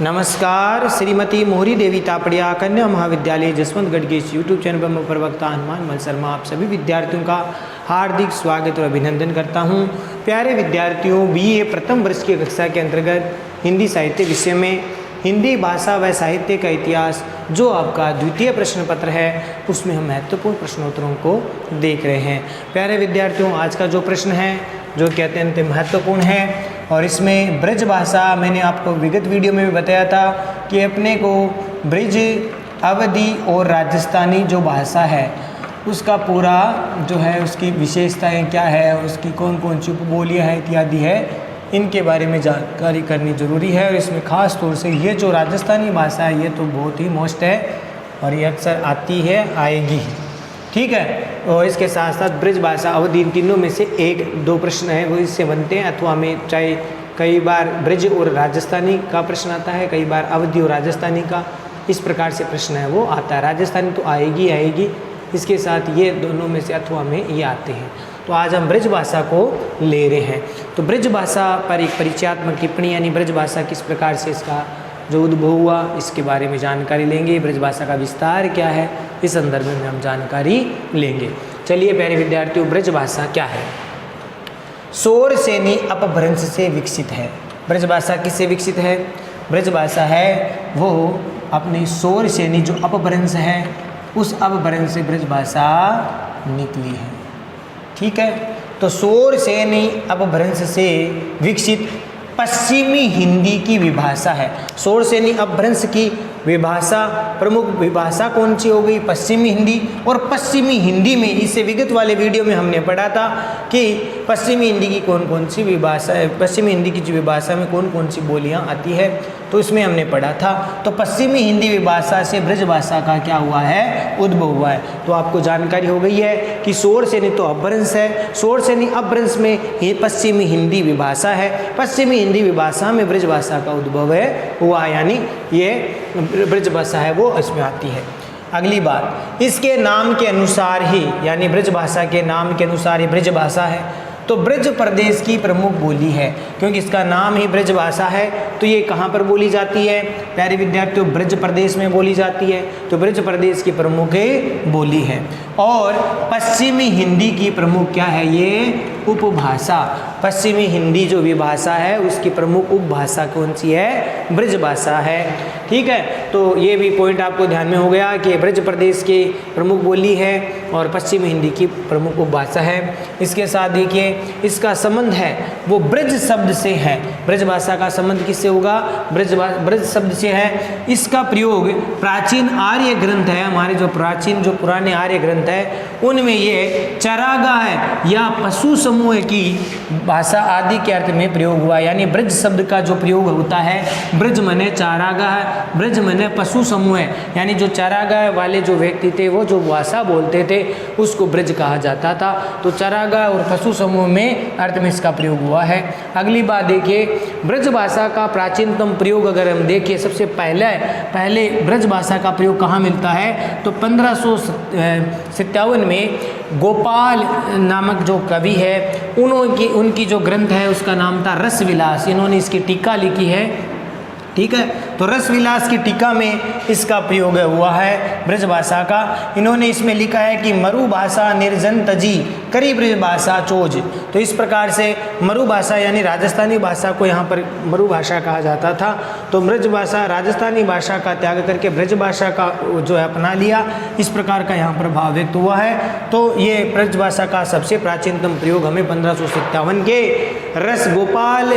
नमस्कार। श्रीमती मोहरी देवी तापड़िया कन्या महाविद्यालय जसवंतगढ़ के इस यूट्यूब चैनल पर मैं प्रवक्ता हनुमान मल शर्मा आप सभी विद्यार्थियों का हार्दिक स्वागत और अभिनंदन करता हूं। प्यारे विद्यार्थियों, बीए प्रथम वर्ष की कक्षा के अंतर्गत हिंदी साहित्य विषय में हिंदी भाषा व साहित्य का इतिहास जो आपका द्वितीय प्रश्न पत्र है उसमें हम महत्वपूर्ण प्रश्नोत्तरों को देख रहे हैं। प्यारे विद्यार्थियों, आज का जो प्रश्न है जो कि अत्यंत महत्वपूर्ण है और इसमें ब्रज भाषा मैंने आपको विगत वीडियो में भी बताया था कि अपने को ब्रज, अवधी और राजस्थानी जो भाषा है उसका पूरा जो है उसकी विशेषताएं क्या है, उसकी कौन कौन सी उपबोलियाँ हैं इत्यादि है, इनके बारे में जानकारी करनी ज़रूरी है। और इसमें ख़ास तौर से ये जो राजस्थानी भाषा है ये तो बहुत ही मोस्ट है और ये अक्सर आती है आएगी, ठीक है। और इसके साथ साथ ब्रज भाषा, अवधि, इन तीनों में से एक दो प्रश्न है वो इससे बनते हैं, अथवा में चाहे कई बार ब्रज और राजस्थानी का प्रश्न आता है, कई बार अवधि और राजस्थानी का, इस प्रकार से प्रश्न है वो आता है। राजस्थानी तो आएगी, इसके साथ ये दोनों में से अथवा में ये आते हैं। तो आज हम ब्रज भाषा को ले रहे हैं। तो ब्रज भाषा पर एक परिचयात्मक टिप्पणी यानी ब्रज भाषा किस प्रकार से इसका जो उद्भव हुआ इसके बारे में जानकारी लेंगे। ब्रज भाषा का विस्तार क्या है इस संदर्भ में हम जानकारी लेंगे। चलिए प्यारे विद्यार्थियों, ब्रज भाषा क्या है? शौर सेनी अपभ्रंश से विकसित है। ब्रज भाषा किससे विकसित है? ब्रज भाषा है वो अपने शौर सेनी जो अपभ्रंश है उस अपभ्रंश से ब्रज भाषा निकली है, ठीक है। तो शौर सेनी अपभ्रंश से विकसित पश्चिमी हिंदी की विभाषा है। शौर सेनी अपभ्रंश की विभाषा, प्रमुख विभाषा कौन सी हो गई? पश्चिमी हिंदी। और पश्चिमी हिंदी में इससे विगत वाले वीडियो में हमने पढ़ा था कि पश्चिमी हिंदी की कौन कौन सी विभाषा है, पश्चिमी हिंदी की जो विभाषा में कौन कौन सी बोलियां आती है, तो इसमें हमने पढ़ा था। तो पश्चिमी हिंदी विभाषा से ब्रज भाषा का क्या हुआ है? उद्भव हुआ है। तो आपको जानकारी हो गई है कि शौर सेनी तो अपभ्रंश है, शौर सेनी अपभ्रंश में ये पश्चिमी हिंदी विभाषा है, पश्चिमी हिंदी विभाषा में ब्रज भाषा का उद्भव है हुआ, यानी ये ब्रज भाषा है वो इसमें आती है। अगली बात, इसके नाम के अनुसार ही यानी ब्रज भाषा के नाम के अनुसार ही ब्रज भाषा है। तो ब्रज प्रदेश की प्रमुख बोली है, क्योंकि इसका नाम ही ब्रज भाषा है। तो ये कहाँ पर बोली जाती है प्यारे विद्यार्थियों? ब्रज प्रदेश में बोली जाती है। तो ब्रज प्रदेश की प्रमुख बोली है। और पश्चिमी हिंदी की प्रमुख क्या है? ये उपभाषा। पश्चिमी हिंदी जो विभाषा है उसकी प्रमुख उपभाषा कौन सी है? ब्रज भाषा है, ठीक है। तो ये भी पॉइंट आपको ध्यान में हो गया कि ब्रज प्रदेश की प्रमुख बोली है और पश्चिमी हिंदी की प्रमुख उपभाषा है। इसके साथ देखिए इसका संबंध है वो ब्रज शब्द से है। ब्रज भाषा का संबंध किससे होगा? ब्रज शब्द से है। इसका प्रयोग प्राचीन आर्य ग्रंथ है, हमारे जो प्राचीन जो पुराने आर्य ग्रंथ है उनमें ये चरागाह या पशु समूह की भाषा आदि के अर्थ में प्रयोग हुआ। यानी ब्रज शब्द का जो प्रयोग होता है, ब्रज मने चारागाह, ब्रज मने पशु समूह, यानी जो चारागाह वाले जो व्यक्ति थे वो जो भाषा बोलते थे उसको ब्रज कहा जाता था। तो चारागाह और पशु समूह में अर्थ में इसका प्रयोग हुआ है। अगली बात देखिए, ब्रज भाषा का प्राचीनतम प्रयोग अगर हम देखिए, सबसे पहले ब्रज भाषा का प्रयोग कहाँ मिलता है? तो 1557 में गोपाल नामक जो कवि है उनकी जो ग्रंथ है उसका नाम था रस विलास। इन्होंने इसकी टीका लिखी है, ठीक है। तो रस विलास की टीका में इसका प्रयोग हुआ है ब्रज भाषा का। इन्होंने इसमें लिखा है कि मरु भाषा निर्जन तजी करी ब्रज भाषा चोज। तो इस प्रकार से मरु भाषा यानी राजस्थानी भाषा को यहाँ पर मरु भाषा कहा जाता था। तो ब्रज भाषा राजस्थानी भाषा का त्याग करके ब्रज भाषा का जो है अपना लिया, इस प्रकार का यहाँ पर भाव व्यक्त हुआ है। तो ये ब्रज भाषा का सबसे प्राचीनतम प्रयोग हमें 1557 के रस गोपाल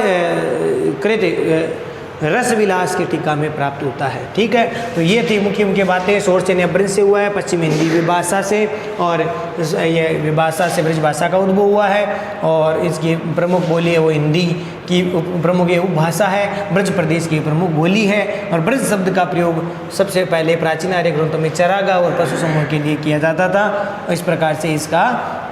कृत रस विलास की टीका में प्राप्त होता है, ठीक है। तो ये थी मुख्य बातें। शौर सेनी अपभ्रंश से हुआ है, पश्चिमी हिंदी विभाषा से, और ये विभाषा से ब्रज भाषा का उद्भव हुआ है। और इसकी प्रमुख बोली है वो हिंदी की प्रमुख उपभाषा है, ब्रज प्रदेश की प्रमुख बोली है। और ब्रज शब्द का प्रयोग सबसे पहले प्राचीन आर्य ग्रंथों में चरागाह और पशु समूह के लिए किया जाता था। इस प्रकार से इसका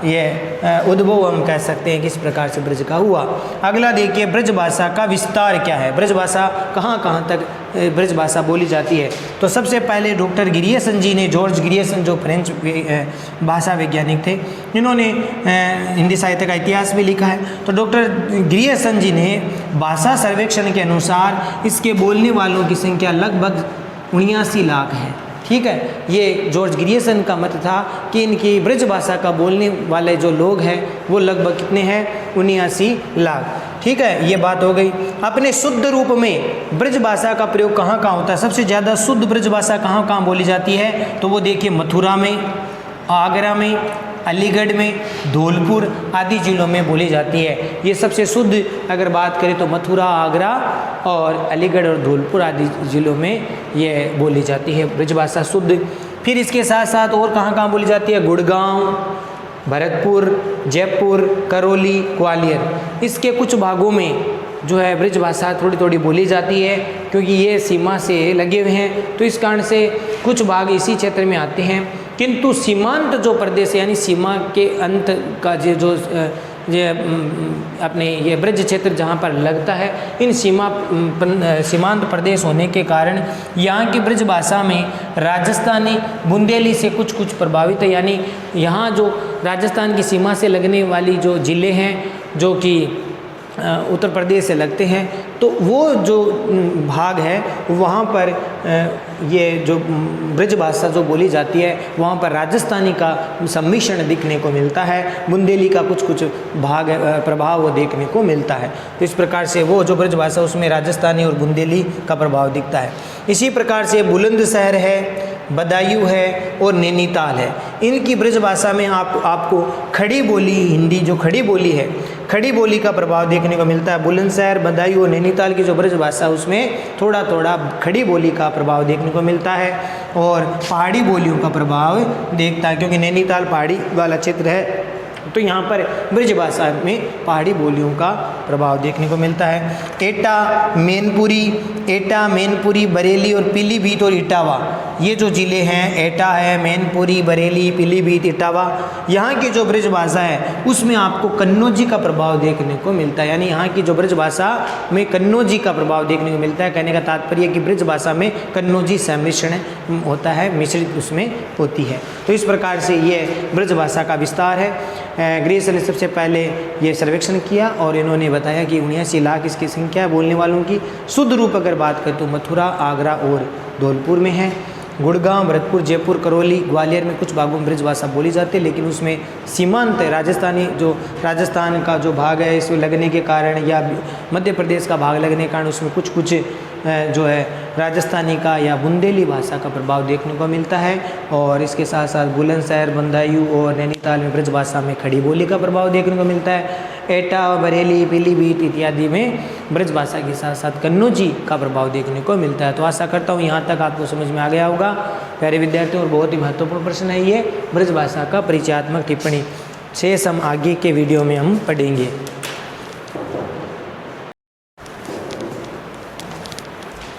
ये उद्भव हम कह सकते हैं किस प्रकार से ब्रज का हुआ। अगला देखिए ब्रज भाषा का विस्तार क्या है, ब्रज भाषा कहाँ कहाँ तक ब्रज भाषा बोली जाती है। तो सबसे पहले डॉक्टर ग्रियर्सन जी ने, जॉर्ज ग्रियर्सन जो फ्रेंच भाषा वैज्ञानिक थे, इन्होंने हिंदी साहित्य का इतिहास भी लिखा है। तो डॉक्टर ग्रियर्सन जी ने भाषा सर्वेक्षण के अनुसार इसके बोलने वालों की संख्या लगभग 79 लाख है। ठीक है, ये जॉर्ज ग्रियर्सन का मत था कि इनकी ब्रज भाषा का बोलने वाले जो लोग हैं वो लगभग कितने हैं, 79 लाख। ठीक है, ये बात हो गई। अपने शुद्ध रूप में ब्रज भाषा का प्रयोग कहाँ कहाँ होता है, सबसे ज़्यादा शुद्ध ब्रज भाषा कहाँ कहाँ बोली जाती है, तो वो देखिए मथुरा में, आगरा में, अलीगढ़ में, धौलपुर आदि जिलों में बोली जाती है। ये सबसे शुद्ध अगर बात करें तो मथुरा, आगरा और अलीगढ़ और धौलपुर आदि जिलों में ये बोली जाती है ब्रज भाषा शुद्ध। फिर इसके साथ साथ और कहाँ कहाँ बोली जाती है, गुड़गांव, भरतपुर, जयपुर, करौली, ग्वालियर, इसके कुछ भागों में जो है ब्रज भाषा थोड़ी थोड़ी बोली जाती है, क्योंकि ये सीमा से लगे हुए हैं, तो इस कारण से कुछ भाग इसी क्षेत्र में आते हैं। किंतु सीमांत जो प्रदेश यानी सीमा के अंत का जो अपने ये ब्रज क्षेत्र जहाँ पर लगता है, इन सीमांत प्रदेश होने के कारण यहाँ की ब्रज भाषा में राजस्थानी बुंदेली से कुछ कुछ प्रभावित है। यानी यहाँ जो राजस्थान की सीमा से लगने वाली जो ज़िले हैं जो कि उत्तर प्रदेश से लगते हैं, तो वो जो भाग है वहाँ पर ये जो ब्रज भाषा जो बोली जाती है वहाँ पर राजस्थानी का सम्मिश्रण दिखने को मिलता है, बुंदेली का कुछ कुछ भाग प्रभाव वो देखने को मिलता है। तो इस प्रकार से वो जो ब्रज भाषा उसमें राजस्थानी और बुंदेली का प्रभाव दिखता है। इसी प्रकार से बुलंदशहर है, बदायूं है और नैनीताल है, इनकी ब्रज भाषा में आपको खड़ी बोली, हिंदी जो खड़ी बोली है, खड़ी बोली का प्रभाव देखने को मिलता है। बुलंदशहर, बदायूं और नैनीताल की जो ब्रज भाषा उसमें थोड़ा थोड़ा खड़ी बोली का प्रभाव देखने को मिलता है और पहाड़ी बोलियों का प्रभाव देखता है, क्योंकि नैनीताल पहाड़ी वाला क्षेत्र है, तो यहाँ पर ब्रज भाषा में पहाड़ी बोलियों का प्रभाव देखने को मिलता है। एटा, मैनपुरी, बरेली और पीलीभीत और इटावा, ये जो ज़िले हैं, एटा है, मैनपुरी, बरेली, पीलीभीत, इटावा, यहाँ की जो ब्रज भाषा है उसमें आपको कन्नौजी का प्रभाव देखने को मिलता है। यानी यहाँ की जो ब्रज भाषा में कन्नौजी का प्रभाव देखने को मिलता है। कहने का तात्पर्य कि ब्रज भाषा में कन्नौजी सम्मिश्रण होता है, मिश्रित उसमें होती है। तो इस प्रकार से ये ब्रज भाषा का विस्तार है। ग्रियर्सन ने सबसे पहले ये सर्वेक्षण किया और इन्होंने बताया कि 79 लाख इसकी संख्या बोलने वालों की। शुद्ध रूप अगर बात करें तो मथुरा, आगरा और धौलपुर में है। गुड़गांव, भरतपुर, जयपुर, करौली, ग्वालियर में कुछ भागों में ब्रज भाषा बोली जाती है, लेकिन उसमें सीमांत राजस्थानी जो राजस्थान का जो भाग है इसमें लगने के कारण या मध्य प्रदेश का भाग लगने के कारण उसमें कुछ कुछ जो है राजस्थानी का या बुंदेली भाषा का प्रभाव देखने को मिलता है। और इसके साथ साथ बुलंदशहर, बदायूं और नैनीताल में ब्रज भाषा में खड़ी बोली का प्रभाव देखने को मिलता है। एटा, बरेली, पीलीभीत इत्यादि में ब्रज भाषा के साथ साथ कन्नौजी का प्रभाव देखने को मिलता है। तो आशा करता हूँ यहाँ तक आपको समझ में आ गया होगा प्यारे विद्यार्थियों। और बहुत ही महत्वपूर्ण प्रश्न है ये ब्रज भाषा का परिचयात्मक टिप्पणी। शेष हम आगे के वीडियो में हम पढ़ेंगे।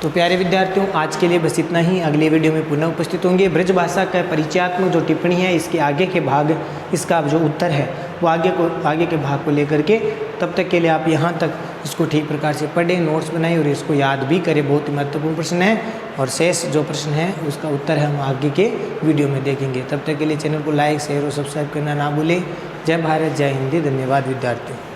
तो प्यारे विद्यार्थियों, आज के लिए बस इतना ही। अगले वीडियो में पुनः उपस्थित होंगे। ब्रज भाषा का परिचयात्मक जो टिप्पणी है इसके आगे के भाग, इसका जो उत्तर है वो आगे के भाग को लेकर के, तब तक के लिए आप यहाँ तक इसको ठीक प्रकार से पढ़ें, नोट्स बनाएं और इसको याद भी करें। बहुत ही महत्वपूर्ण प्रश्न है और शेष जो प्रश्न है उसका उत्तर है हम आगे के वीडियो में देखेंगे। तब तक के लिए चैनल को लाइक, शेयर और सब्सक्राइब करना ना भूलें। जय भारत, जय हिंदी। धन्यवाद विद्यार्थियों।